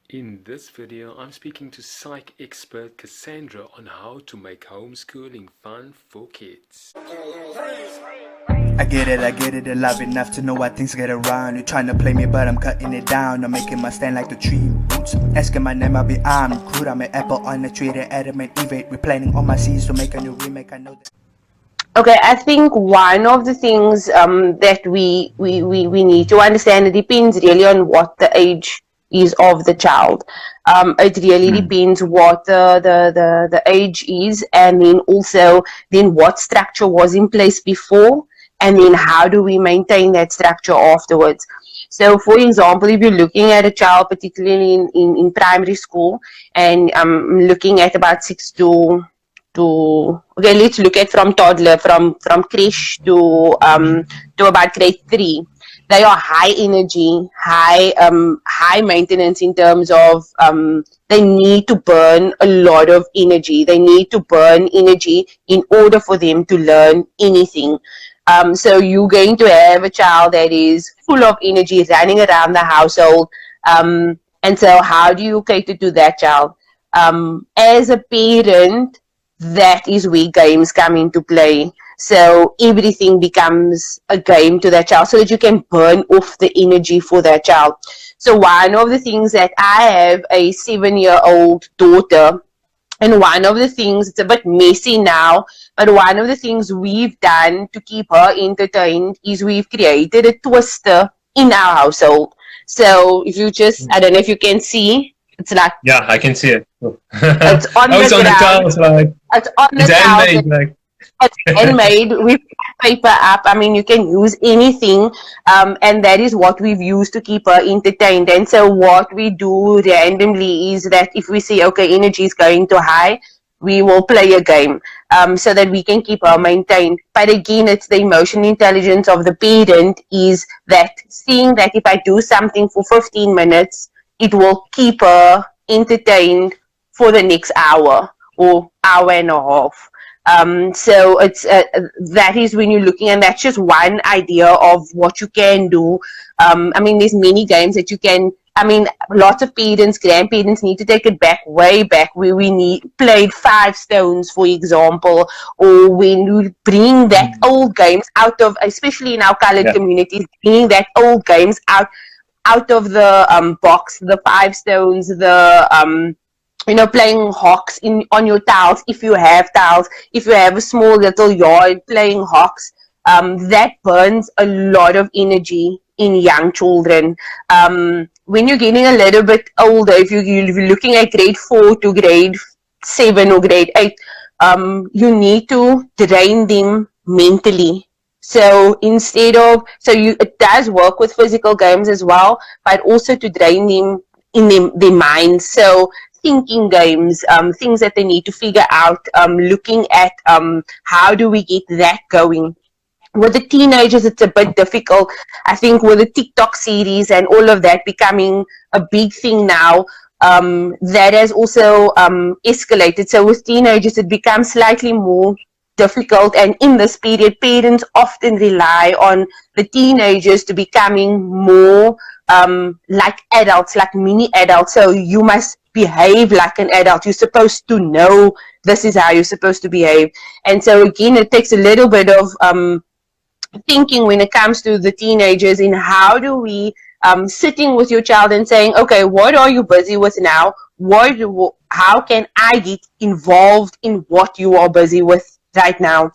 In this video, I'm speaking to psych expert Cassandra on how to make homeschooling fun for kids. I get it, I love enough to know why things get around. You're trying to play me, but I'm cutting it down. I'm making my stand like the tree roots. Asking my name, I'll be armed. Crude, I'm an apple on the tree, the adamant evade. We're planning on my seeds to make a new remake. I know that. Okay, I think one of the things that we need to understand, it depends really on what the age is of the child. It really depends what the age is, and then also then what structure was in place before, and then how do we maintain that structure afterwards. So, for example, if you're looking at a child, particularly in primary school, and looking at about 6 to okay, let's look at from toddler, from creche to about grade 3. They are high energy, high maintenance in terms of they need to burn a lot of energy. They need to burn energy in order for them to learn anything. So you're going to have a child that is full of energy running around the household. And so how do you cater to that child? As a parent, that is where games come into play. So everything becomes a game to that child so that you can burn off the energy for that child. So one of the things that I have a 7-year-old daughter, and one of the things, it's a bit messy now, but one of the things we've done to keep her entertained is we've created a twister in our household. So if you just, I don't know if you can see, it's like, yeah, I can see it. It's on oh, it's on the tiles, like it's on the handmade, like it's handmade. We put paper up. I mean, you can use anything, and that is what we've used to keep her entertained. And so, what we do randomly is that if we see okay, energy is going too high, we will play a game, so that we can keep her maintained. But again, it's the emotional intelligence of the parent is that seeing that if I do something for 15 minutes, it will keep her entertained for the next hour or hour and a half. So it's that is when you're looking, and that's just one idea of what you can do. I mean, there's many games that you can. I mean, lots of parents, grandparents need to take it back, way back, where we played 5 stones, for example, or when you bring that old games out of, especially in our colored communities, bringing that old games out of the box, the 5 stones, the playing hawks on your tiles, if you have tiles, if you have a small little yard, playing hawks, that burns a lot of energy in young children. When you're getting a little bit older, if you're looking at grade 4 to grade 7 or grade 8, you need to drain them mentally. So it does work with physical games as well, but also to drain them in their minds. So thinking games, things that they need to figure out, looking at how do we get that going. With the teenagers, it's a bit difficult. I think with the TikTok series and all of that becoming a big thing now, that has also escalated. So with teenagers, it becomes slightly more difficult, and in this period, parents often rely on the teenagers to becoming more like adults, like mini adults. So you must behave like an adult. You're supposed to know this is how you're supposed to behave. And so again, it takes a little bit of thinking when it comes to the teenagers in how do we sitting with your child and saying, okay, what are you busy with now? How can I get involved in what you are busy with right now?